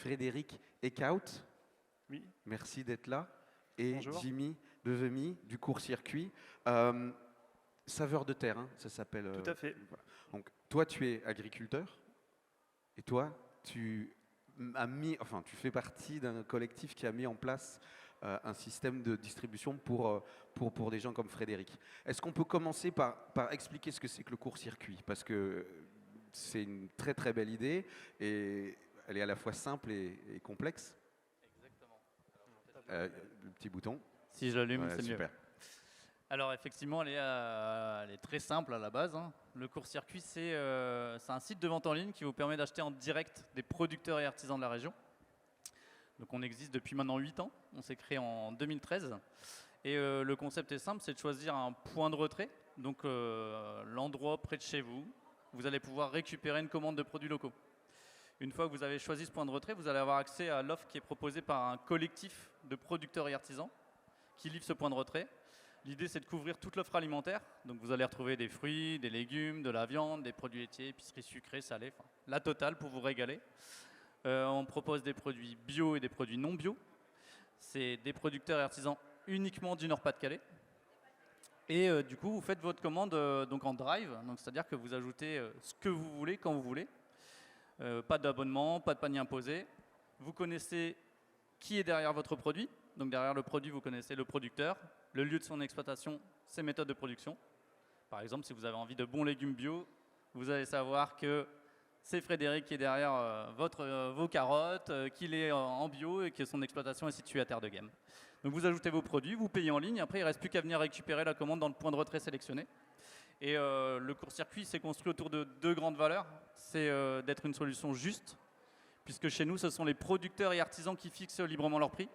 Frédéric Eckhout. Oui. Merci d'être là. Et Bonjour. Jimmy Devemy du court-circuit. Saveur de terre, hein, ça s'appelle. Tout à fait. Voilà. Donc, toi, tu es agriculteur. Et toi, tu fais partie d'un collectif qui a mis en place un système de distribution pour des gens comme Frédéric. Est-ce qu'on peut commencer par expliquer ce que c'est que le court-circuit? Parce que c'est une très très belle idée et elle est à la fois simple et complexe. Exactement. Le petit bouton. Si j'allume, Ouais, c'est mieux. super. Alors effectivement, elle est très simple à la base, hein. Le court-circuit, c'est un site de vente en ligne qui vous permet d'acheter en direct des producteurs et artisans de la région. Donc on existe depuis maintenant 8 ans, on s'est créé en 2013. Et le concept est simple, c'est de choisir un point de retrait, donc l'endroit près de chez vous. Vous allez pouvoir récupérer une commande de produits locaux. Une fois que vous avez choisi ce point de retrait, vous allez avoir accès à l'offre qui est proposée par un collectif de producteurs et artisans qui livre ce point de retrait. L'idée, c'est de couvrir toute l'offre alimentaire. Donc vous allez retrouver des fruits, des légumes, de la viande, des produits laitiers, épiceries sucrées, salées, enfin, la totale pour vous régaler. On propose des produits bio et des produits non bio. C'est des producteurs et artisans uniquement du Nord-Pas-de-Calais. Et du coup, vous faites votre commande donc en drive, donc c'est-à-dire que vous ajoutez ce que vous voulez, quand vous voulez. Pas d'abonnement, pas de panier imposé. Vous connaissez qui est derrière votre produit. Donc derrière le produit, vous connaissez le producteur, le lieu de son exploitation, ses méthodes de production. Par exemple, si vous avez envie de bons légumes bio, vous allez savoir que c'est Frédéric qui est derrière vos carottes, qu'il est en bio et que son exploitation est située à Terre de Game. Donc vous ajoutez vos produits, vous payez en ligne, après il ne reste plus qu'à venir récupérer la commande dans le point de retrait sélectionné. Et le court-circuit s'est construit autour de deux grandes valeurs. C'est d'être une solution juste, puisque chez nous, ce sont les producteurs et artisans qui fixent librement leur prix.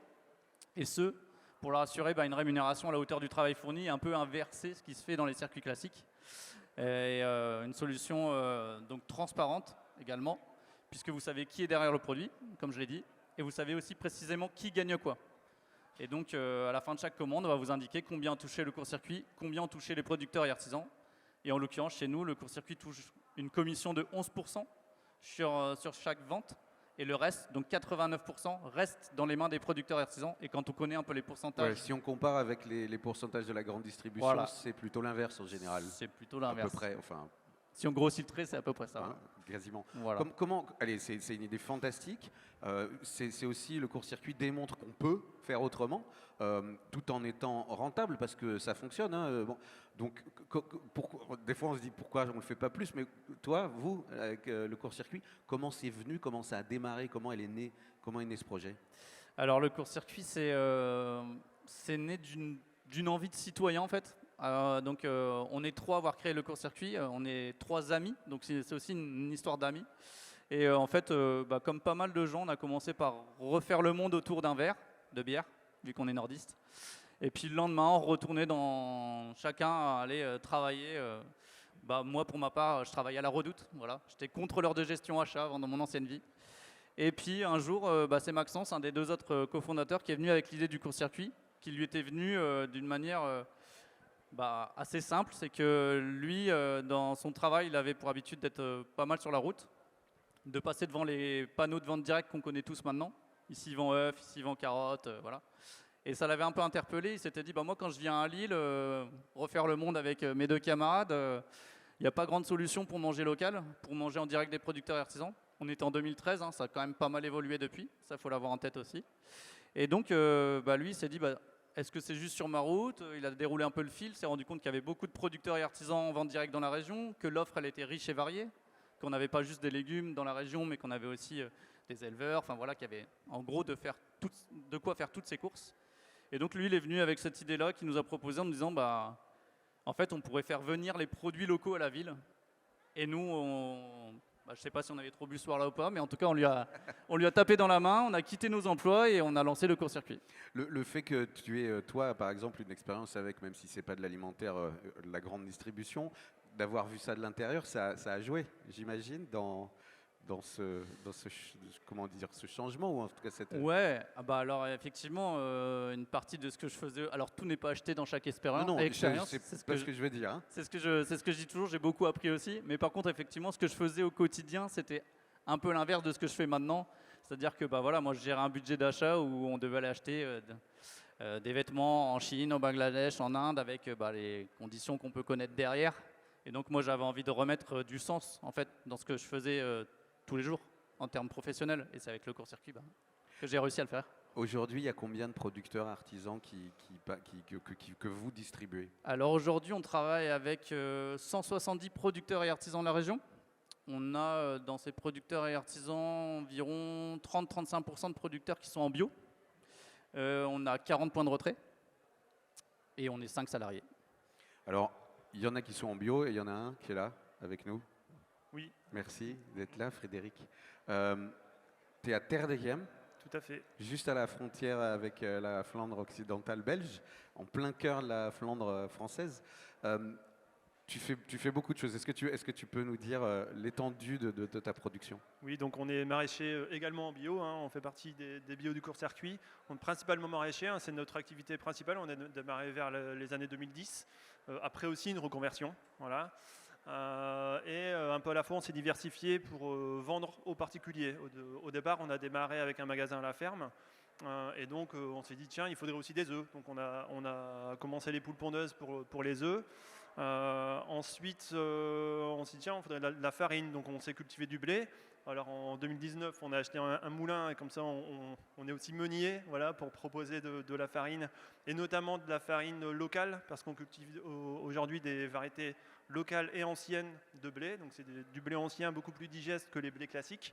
Et ce, pour leur assurer une rémunération à la hauteur du travail fourni, un peu inversé ce qui se fait dans les circuits classiques. Et une solution donc transparente également, puisque vous savez qui est derrière le produit, comme je l'ai dit, et vous savez aussi précisément qui gagne quoi. Et donc à la fin de chaque commande, on va vous indiquer combien a touché le court-circuit, combien ont touché les producteurs et artisans. Et en l'occurrence, chez nous, le court-circuit touche une commission de 11% sur chaque vente. Et le reste, donc 89%, reste dans les mains des producteurs et artisans. Et quand on connaît un peu les pourcentages… Ouais, si on compare avec les pourcentages de la grande distribution, Voilà. C'est plutôt l'inverse en général. C'est plutôt l'inverse. À peu près, enfin… Si on grossit le trait, c'est à peu près ça. Hein, quasiment. Voilà. Allez, c'est une idée fantastique. C'est aussi, le court-circuit démontre qu'on peut faire autrement, tout en étant rentable, parce que ça fonctionne. Hein, bon. Donc, des fois, on se dit pourquoi on ne le fait pas plus, mais toi, vous, avec le court-circuit, comment c'est venu, comment ça a démarré, comment est né ce projet? Alors, le court-circuit, c'est né d'une envie de citoyen, en fait. On est 3 à avoir créé le court-circuit, on est 3 amis, donc c'est aussi une histoire d'amis. Et en fait, comme pas mal de gens, on a commencé par refaire le monde autour d'un verre de bière, vu qu'on est nordiste. Et puis le lendemain, on retournait chacun à aller travailler. Moi, pour ma part, je travaillais à la Redoute, voilà. J'étais contrôleur de gestion achat dans mon ancienne vie. Et puis un jour, c'est Maxence, un des 2 autres cofondateurs, qui est venu avec l'idée du court-circuit, qui lui était venu d'une manière… assez simple, c'est que lui, dans son travail, il avait pour habitude d'être pas mal sur la route, de passer devant les panneaux de vente directe qu'on connaît tous maintenant. Ici, ils vendent œufs, ici, ils vendent carottes, voilà. Et ça l'avait un peu interpellé. Il s'était dit, moi, quand je viens à Lille, refaire le monde avec mes 2 camarades, il n'y a pas grande solution pour manger local, pour manger en direct des producteurs et artisans. On était en 2013, hein, ça a quand même pas mal évolué depuis, ça, faut l'avoir en tête aussi. Et donc, lui, il s'est dit… est-ce que c'est juste sur ma route? Il a déroulé un peu le fil, s'est rendu compte qu'il y avait beaucoup de producteurs et artisans en vente directe dans la région, que l'offre elle était riche et variée, qu'on n'avait pas juste des légumes dans la région, mais qu'on avait aussi des éleveurs, enfin voilà, qu'il y avait en gros de quoi faire toutes ces courses. Et donc lui, il est venu avec cette idée-là qu'il nous a proposé en nous disant, en fait, on pourrait faire venir les produits locaux à la ville. Et nous, je ne sais pas si on avait trop bu ce soir-là ou pas, mais en tout cas, on lui a tapé dans la main, on a quitté nos emplois et on a lancé le court-circuit. Le fait que tu aies, toi, par exemple, une expérience avec, même si ce n'est pas de l'alimentaire, de la grande distribution, d'avoir vu ça de l'intérieur, ça a joué, j'imagine, dans ce changement, ou en tout cas cette… Ouais, alors effectivement, une partie de ce que je faisais… Alors, tout n'est pas acheté dans chaque expérience. Non, c'est pas ce que je veux dire. Hein. C'est ce que je dis toujours, j'ai beaucoup appris aussi. Mais par contre, effectivement, ce que je faisais au quotidien, c'était un peu l'inverse de ce que je fais maintenant. C'est-à-dire que bah, voilà, moi je gérais un budget d'achat où on devait aller acheter des vêtements en Chine, au Bangladesh, en Inde, avec bah, les conditions qu'on peut connaître derrière. Et donc moi j'avais envie de remettre du sens en fait dans ce que je faisais tous les jours en termes professionnels. Et c'est avec le court-circuit bah, que j'ai réussi à le faire. Aujourd'hui, il y a combien de producteurs artisans que vous distribuez? Alors aujourd'hui on travaille avec 170 producteurs et artisans de la région. On a dans ces producteurs et artisans environ 30-35% de producteurs qui sont en bio. On a 40 points de retrait et on est 5 salariés. Alors, il y en a qui sont en bio et il y en a un qui est là avec nous. Oui, Merci d'être là, Frédéric. Tu es à Terdegem, tout à fait. juste à la frontière avec la Flandre occidentale belge, en plein cœur de la Flandre française. Tu fais beaucoup de choses. Est-ce que tu peux nous dire l'étendue de ta production? Oui, donc on est maraîcher également en bio, hein, on fait partie des bio du court-circuit. On est principalement maraîcher, hein, c'est notre activité principale, on a démarré vers les années 2010. Après aussi une reconversion, voilà. Et un peu à la fois on s'est diversifié pour vendre aux particuliers. Au départ on a démarré avec un magasin à la ferme. Et donc on s'est dit tiens il faudrait aussi des œufs. Donc on a commencé les poules pondeuses pour les œufs. Ensuite on s'est dit tiens il faudrait de la farine. Donc on s'est cultivé du blé. Alors en 2019 on a acheté un moulin et comme ça on est aussi meunier voilà, pour proposer de la farine et notamment de la farine locale parce qu'on cultive aujourd'hui des variétés locales et anciennes de blé. Donc c'est du blé ancien beaucoup plus digeste que les blés classiques.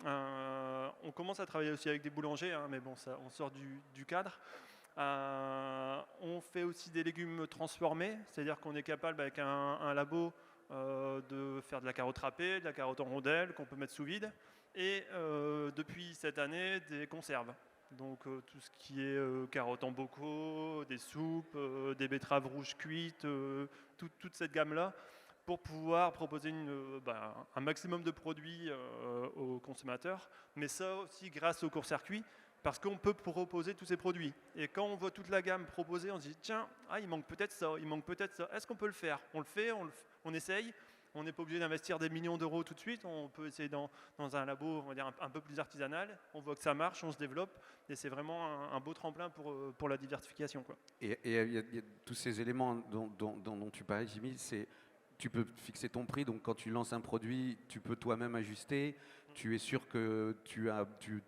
On commence à travailler aussi avec des boulangers, hein, mais bon, ça, on sort du cadre. On fait aussi des légumes transformés, c'est-à-dire qu'on est capable avec un labo de faire de la carotte râpée, de la carotte en rondelles qu'on peut mettre sous vide, et depuis cette année des conserves. Donc tout ce qui est carottes en bocaux, des soupes, des betteraves rouges cuites, toute cette gamme-là, pour pouvoir proposer un maximum de produits aux consommateurs, mais ça aussi grâce au court-circuit, parce qu'on peut proposer tous ces produits. Et quand on voit toute la gamme proposée, on se dit tiens, il manque peut-être ça, il manque peut-être ça. Est-ce qu'on peut le faire? On le fait, on essaye. On n'est pas obligé d'investir des millions d'euros tout de suite. On peut essayer dans un labo, on va dire un peu plus artisanal. On voit que ça marche, on se développe, et c'est vraiment un beau tremplin pour la diversification, quoi. Et il y a tous ces éléments dont tu parlais, Jimmy, tu peux fixer ton prix, donc quand tu lances un produit, tu peux toi-même ajuster, tu es sûr que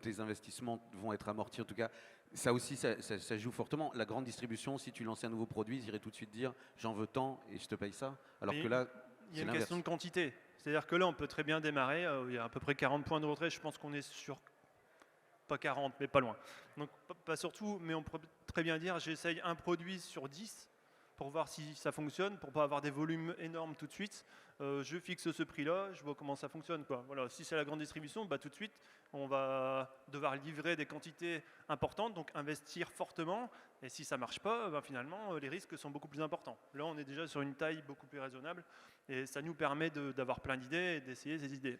tes investissements vont être amortis, en tout cas, ça aussi, ça joue fortement. La grande distribution, si tu lançais un nouveau produit, ils iraient tout de suite dire « j'en veux tant et je te paye ça », alors que là, il y a une question de quantité, c'est-à-dire que là, on peut très bien démarrer, il y a à peu près 40 points de retrait, je pense qu'on est sur, pas 40, mais pas loin. Donc pas surtout, mais on peut très bien dire « j'essaye un produit sur 10 », pour voir si ça fonctionne, pour ne pas avoir des volumes énormes tout de suite. Je fixe ce prix-là, je vois comment ça fonctionne, quoi. Voilà. Si c'est la grande distribution, tout de suite, on va devoir livrer des quantités importantes, donc investir fortement. Et si ça ne marche pas, finalement, les risques sont beaucoup plus importants. Là, on est déjà sur une taille beaucoup plus raisonnable et ça nous permet d'avoir plein d'idées et d'essayer ces idées.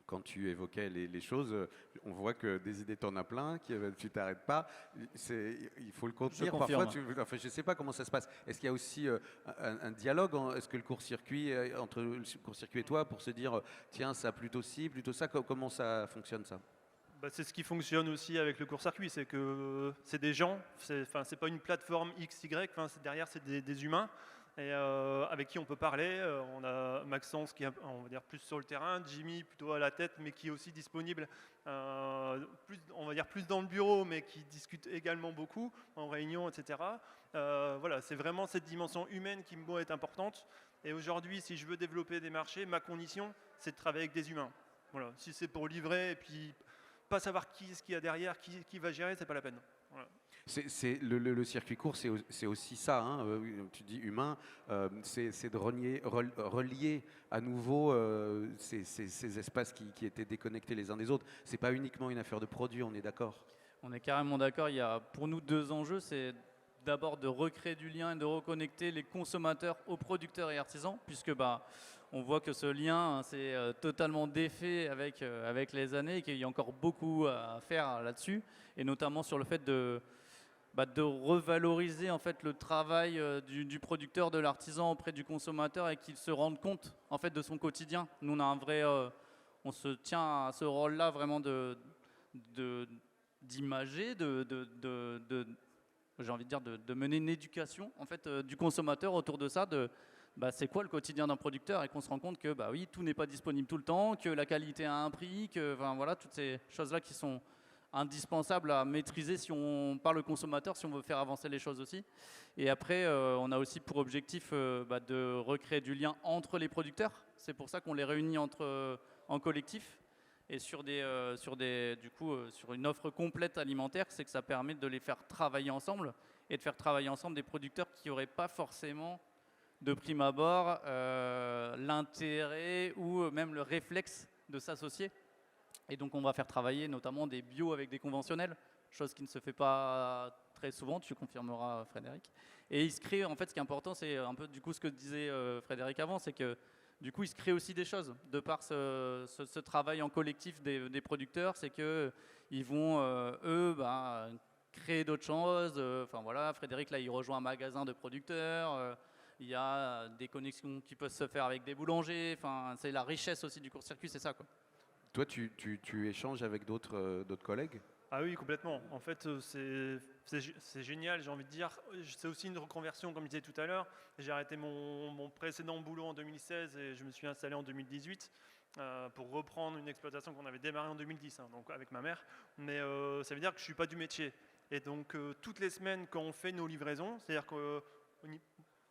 Quand tu évoquais les choses, on voit que des idées, t'en as plein, tu t'arrêtes pas. Il faut le contenir. Parfois, je ne sais pas comment ça se passe. Est-ce qu'il y a aussi un dialogue? Est-ce que le court-circuit, entre le court-circuit et toi, pour se dire, tiens, ça plutôt ci, plutôt ça, comment ça fonctionne ça? C'est ce qui fonctionne aussi avec le court-circuit, c'est que c'est des gens, c'est pas une plateforme XY, derrière c'est des humains. Et avec qui on peut parler. On a Maxence qui est on va dire plus sur le terrain, Jimmy plutôt à la tête mais qui est aussi disponible on va dire plus dans le bureau mais qui discute également beaucoup en réunion, etc. Voilà, c'est vraiment cette dimension humaine qui me est importante. Et aujourd'hui, si je veux développer des marchés, ma condition c'est de travailler avec des humains. Voilà, si c'est pour livrer et puis pas savoir qui est-ce qu'il y a derrière, qui va gérer, c'est pas la peine. Voilà. Le circuit court, c'est aussi ça, hein, tu dis humain, c'est de relier à nouveau ces espaces qui étaient déconnectés les uns des autres. C'est pas uniquement une affaire de produit, on est d'accord? On est carrément d'accord, il y a pour nous deux enjeux, c'est d'abord de recréer du lien et de reconnecter les consommateurs aux producteurs et artisans, puisque on voit que ce lien s'est totalement défait avec les années et qu'il y a encore beaucoup à faire là-dessus, et notamment sur le fait de revaloriser en fait le travail du producteur, de l'artisan auprès du consommateur et qu'il se rende compte en fait de son quotidien. Nous on a on se tient à ce rôle-là vraiment d'imager, j'ai envie de dire de mener une éducation en fait du consommateur autour de ça, c'est quoi le quotidien d'un producteur, et qu'on se rend compte que oui, tout n'est pas disponible tout le temps, que la qualité a un prix, que voilà, toutes ces choses-là qui sont indispensables à maîtriser si on parle au consommateur, si on veut faire avancer les choses aussi. Et après, on a aussi pour objectif de recréer du lien entre les producteurs. C'est pour ça qu'on les réunit en collectif. Et sur une offre complète alimentaire, c'est que ça permet de les faire travailler ensemble, et de faire travailler ensemble des producteurs qui n'auraient pas forcément de prime abord l'intérêt ou même le réflexe de s'associer. Et donc on va faire travailler notamment des bio avec des conventionnels, chose qui ne se fait pas très souvent, tu confirmeras Frédéric. Et il se crée, en fait, ce qui est important, c'est un peu du coup ce que disait Frédéric avant, c'est que du coup il se crée aussi des choses de par ce travail en collectif des producteurs, c'est qu'ils vont créer d'autres choses. Voilà, Frédéric là il rejoint un magasin de producteurs, il y a des connexions qui peuvent se faire avec des boulangers, c'est la richesse aussi du court-circuit, c'est ça quoi. Toi, tu échanges avec d'autres collègues? Ah oui, complètement. En fait, c'est génial, j'ai envie de dire. C'est aussi une reconversion, comme je disais tout à l'heure. J'ai arrêté mon précédent boulot en 2016 et je me suis installé en 2018 pour reprendre une exploitation qu'on avait démarrée en 2010, donc avec ma mère. Mais ça veut dire que je ne suis pas du métier. Et donc, toutes les semaines, quand on fait nos livraisons, c'est-à-dire que...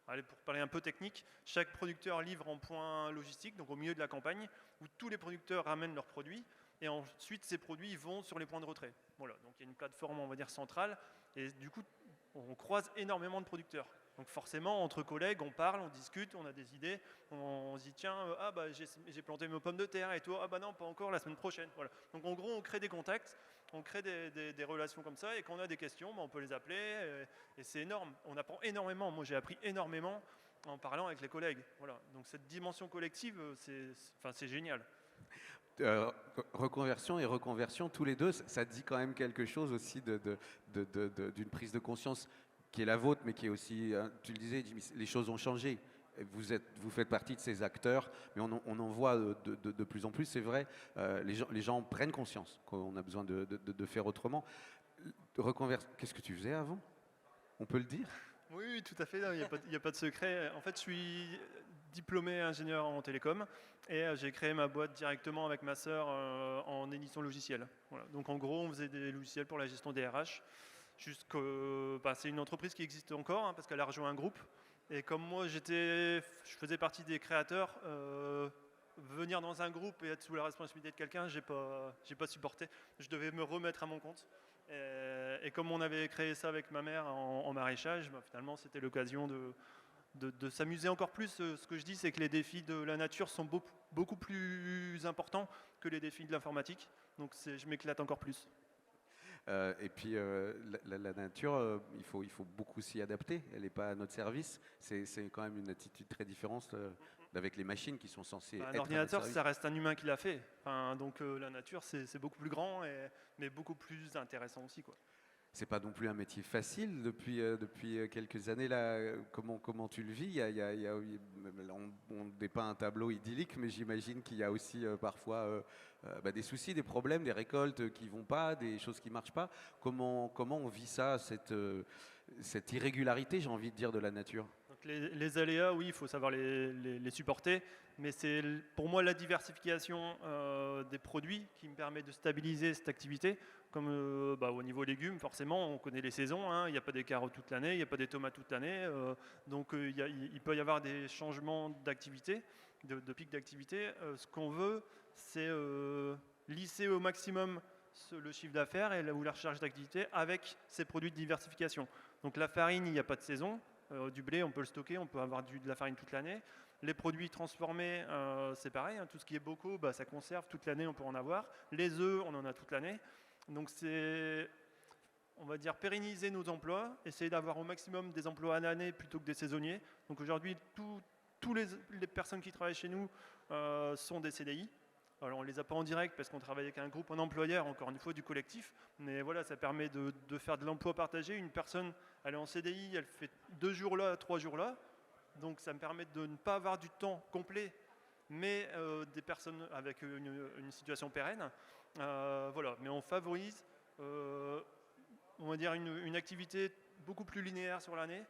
Allez, pour parler un peu technique, chaque producteur livre en point logistique, donc au milieu de la campagne, où tous les producteurs ramènent leurs produits, et ensuite ces produits vont sur les points de retrait. Voilà, donc il y a une plateforme, on va dire, centrale, et du coup, on croise énormément de producteurs. Donc forcément, entre collègues, on parle, on discute, on a des idées, on se dit tiens, j'ai planté mes pommes de terre, et toi, non, pas encore, la semaine prochaine. Voilà. Donc en gros, on crée des contacts, on crée des relations comme ça, et quand on a des questions, on peut les appeler, et c'est énorme. On apprend énormément. Moi, j'ai appris énormément en parlant avec les collègues. Voilà. Donc cette dimension collective, c'est génial. Reconversion et reconversion, tous les deux, ça dit quand même quelque chose aussi d'une prise de conscience qui est la vôtre, mais qui est aussi, tu le disais, Jimmy, les choses ont changé. Vous faites partie de ces acteurs, mais on en voit de plus en plus, c'est vrai. Les gens prennent conscience qu'on a besoin de faire autrement. Qu'est-ce que tu faisais avant? On peut le dire? Oui, tout à fait, il n'y a pas de secret. En fait, je suis diplômé ingénieur en télécom et j'ai créé ma boîte directement avec ma sœur en édition logicielle. Voilà. Donc en gros, on faisait des logiciels pour la gestion des RH. C'est une entreprise qui existe encore parce qu'elle a rejoint un groupe. Et comme moi, je faisais partie des créateurs, venir dans un groupe et être sous la responsabilité de quelqu'un, j'ai pas supporté. Je devais me remettre à mon compte. Et comme on avait créé ça avec ma mère en maraîchage, finalement, c'était l'occasion de s'amuser encore plus. Ce que je dis, c'est que les défis de la nature sont beaucoup plus importants que les défis de l'informatique. Donc je m'éclate encore plus. Et puis la nature, il faut beaucoup s'y adapter. Elle n'est pas à notre service. C'est quand même une attitude très différente avec les machines qui sont censées être à notre service. Un ordinateur, ça reste un humain qui l'a fait. Donc la nature, c'est beaucoup plus grand, mais beaucoup plus intéressant aussi, quoi. C'est pas non plus un métier facile depuis quelques années là. Comment tu le vis? On dépeint un tableau idyllique, mais j'imagine qu'il y a aussi parfois des soucis, des problèmes, des récoltes qui vont pas, des choses qui marchent pas. Comment on vit ça, cette irrégularité, j'ai envie de dire, de la nature? Donc les aléas, oui, il faut savoir les supporter, mais c'est pour moi la diversification des produits qui me permet de stabiliser cette activité. Comme au niveau légumes, forcément, on connaît les saisons. Il n'y a pas des carottes toute l'année, il n'y a pas des tomates toute l'année. Donc il peut y avoir des changements d'activité, de pics d'activité. Ce qu'on veut, c'est lisser au maximum le chiffre d'affaires ou la recherche d'activité avec ces produits de diversification. Donc la farine, il n'y a pas de saison. Du blé, on peut le stocker, on peut avoir de la farine toute l'année. Les produits transformés, c'est pareil. Tout ce qui est bocaux, ça conserve toute l'année, on peut en avoir. Les œufs, on en a toute l'année. Donc c'est, on va dire, pérenniser nos emplois, essayer d'avoir au maximum des emplois à l'année plutôt que des saisonniers. Donc aujourd'hui, toutes les personnes qui travaillent chez nous sont des CDI. Alors on ne les a pas en direct parce qu'on travaille avec un groupe en employeur, encore une fois du collectif, mais voilà, ça permet de faire de l'emploi partagé. Une personne, elle est en CDI, elle fait 2 jours là, 3 jours là, donc ça me permet de ne pas avoir du temps complet mais des personnes avec une situation pérenne. Voilà. Mais on favorise, on va dire, une activité beaucoup plus linéaire sur l'année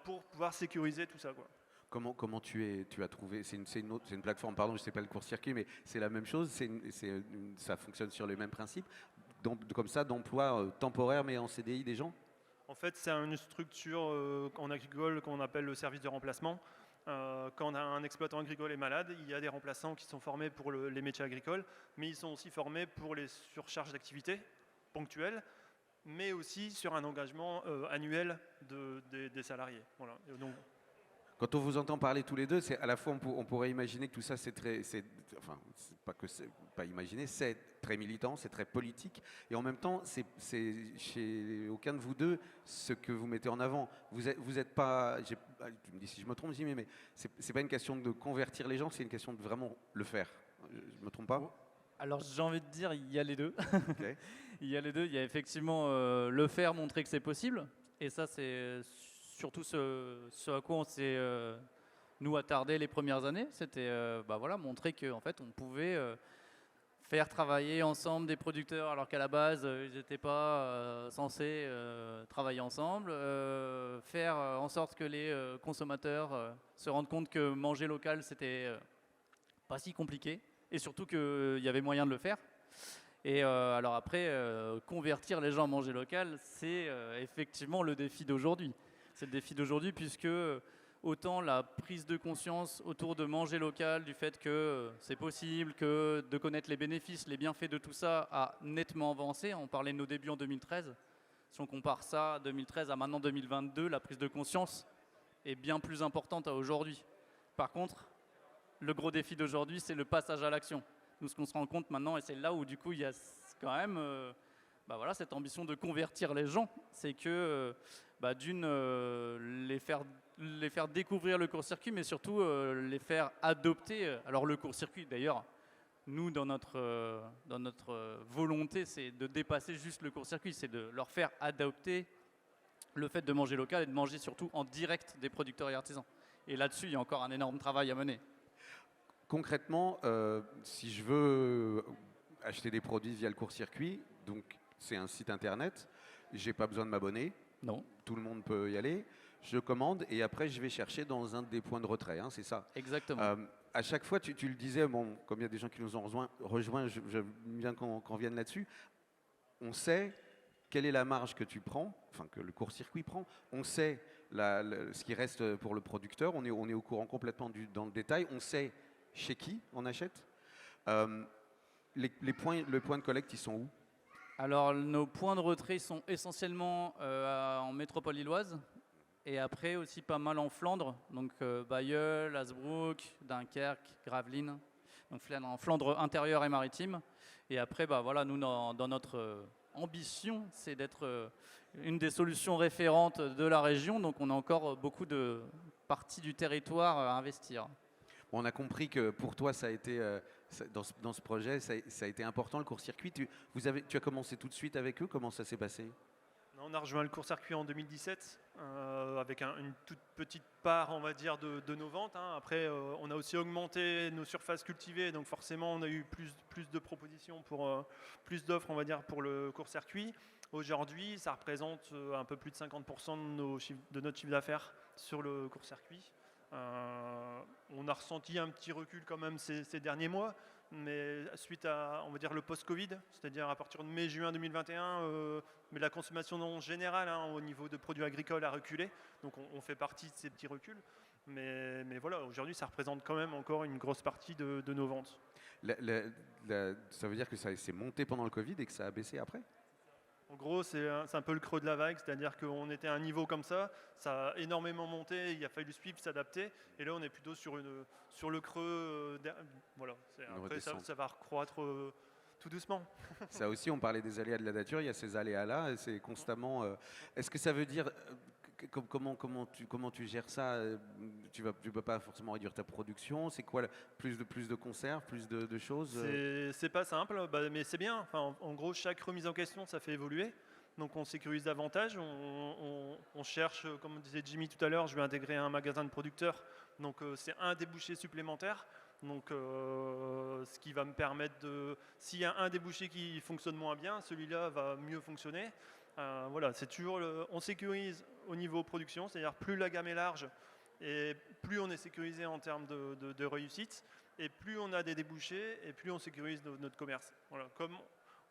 pour pouvoir sécuriser tout ça, quoi. Comment tu as trouvé, c'est une plateforme, pardon, je ne sais pas le court-circuit, mais c'est la même chose, ça fonctionne sur les mêmes principes, comme ça, d'emploi temporaire mais en CDI des gens? En fait, c'est une structure en agricole qu'on appelle le service de remplacement. Quand un exploitant agricole est malade, il y a des remplaçants qui sont formés pour les métiers agricoles, mais ils sont aussi formés pour les surcharges d'activité ponctuelles, mais aussi sur un engagement annuel des salariés. Voilà. Et donc, Quand on vous entend parler tous les deux, c'est à la fois on pourrait imaginer que tout ça c'est pas imaginer, c'est très militant, c'est très politique, et en même temps c'est chez aucun de vous deux ce que vous mettez en avant. Vous êtes pas, tu me dis si je me trompe, Jimmy, mais c'est pas une question de convertir les gens, c'est une question de vraiment le faire. Je me trompe pas? Alors j'ai envie de dire, il y a les deux. Ok. Il y a les deux. Il y a effectivement le faire, montrer que c'est possible. Et ça, c'est surtout ce à quoi on s'est nous attardé les premières années. C'était voilà, montrer qu'en fait, on pouvait faire travailler ensemble des producteurs alors qu'à la base, ils n'étaient pas censés travailler ensemble. Faire en sorte que les consommateurs se rendent compte que manger local, c'était pas si compliqué. Et surtout qu'il y avait moyen de le faire. Et alors après, convertir les gens à manger local, c'est effectivement le défi d'aujourd'hui. C'est le défi d'aujourd'hui puisque autant la prise de conscience autour de manger local, du fait que c'est possible, que de connaître les bénéfices, les bienfaits de tout ça a nettement avancé. On parlait de nos débuts en 2013. Si on compare ça, 2013 à maintenant 2022, la prise de conscience est bien plus importante à aujourd'hui. Par contre, le gros défi d'aujourd'hui, c'est le passage à l'action. Nous, ce qu'on se rend compte maintenant, et c'est là où du coup il y a quand même voilà, cette ambition de convertir les gens, c'est que les faire découvrir le court-circuit, mais surtout les faire adopter. Alors le court-circuit, d'ailleurs, nous, dans notre volonté, c'est de dépasser juste le court-circuit, c'est de leur faire adopter le fait de manger local et de manger surtout en direct des producteurs et artisans. Et là-dessus, il y a encore un énorme travail à mener. Concrètement, si je veux acheter des produits via le court-circuit, donc c'est un site internet, j'ai pas besoin de m'abonner, Non, tout le monde peut y aller, je commande et après je vais chercher dans un des points de retrait, hein, c'est ça. exactement. À chaque fois, tu le disais, bon, comme il y a des gens qui nous ont rejoints, je viens qu'on vienne là-dessus, on sait quelle est la marge que tu prends, enfin que le court-circuit prend, on sait ce qui reste pour le producteur, on est au courant complètement dans le détail, on sait chez qui on achète. Le point de collecte, ils sont où? Alors, nos points de retrait sont essentiellement en métropole lilloise et après aussi pas mal en Flandre, donc Bailleul, Hasbrook, Dunkerque, Gravelines, donc en Flandre intérieure et maritime. Et après, voilà, nous, dans notre ambition, c'est d'être une des solutions référentes de la région, donc on a encore beaucoup de parties du territoire à investir. On a compris que pour toi, ça a été, dans ce projet, ça a été important le court-circuit. Tu as commencé tout de suite avec eux, comment ça s'est passé? on a rejoint le court-circuit en 2017 avec une toute petite part, on va dire, de nos ventes. Hein. Après, on a aussi augmenté nos surfaces cultivées, donc forcément, on a eu plus de propositions, plus d'offres, on va dire, pour le court-circuit. Aujourd'hui, ça représente un peu plus de 50% de notre chiffre d'affaires sur le court-circuit. On a ressenti un petit recul quand même ces derniers mois, mais suite à, on va dire, le post-Covid, c'est-à-dire à partir de mai-juin 2021, mais la consommation en général au niveau de produits agricoles a reculé, donc on fait partie de ces petits reculs. Mais voilà, aujourd'hui, ça représente quand même encore une grosse partie de nos ventes. Ça veut dire que ça s'est monté pendant le Covid et que ça a baissé après? En gros, c'est un peu le creux de la vague, c'est-à-dire qu'on était à un niveau comme ça a énormément monté, il a fallu suivre, s'adapter, et là on est plutôt sur le creux. Voilà. Après, ça va recroître tout doucement. Ça aussi, on parlait des aléas de la nature, il y a ces aléas-là, c'est constamment. Est-ce que ça veut dire comment tu gères ça? Tu peux pas forcément réduire ta production. C'est quoi plus de conserves, plus de choses? C'est pas simple, mais c'est bien. Enfin, en gros, chaque remise en question, ça fait évoluer. Donc on sécurise davantage. On cherche, comme disait Jimmy tout à l'heure, je vais intégrer un magasin de producteurs. Donc c'est un débouché supplémentaire. Donc, ce qui va me permettre de, s'il y a un débouché qui fonctionne moins bien, celui-là va mieux fonctionner. Voilà, c'est toujours, on sécurise au niveau production, c'est-à-dire plus la gamme est large et plus on est sécurisé en termes de réussite, et plus on a des débouchés et plus on sécurise notre commerce. Voilà, comme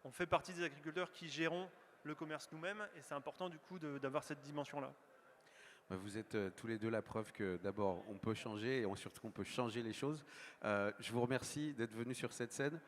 on fait partie des agriculteurs qui gérons le commerce nous-mêmes, et c'est important du coup d'avoir cette dimension-là. Vous êtes tous les deux la preuve que d'abord on peut changer et surtout on peut changer les choses. Je vous remercie d'être venus sur cette scène.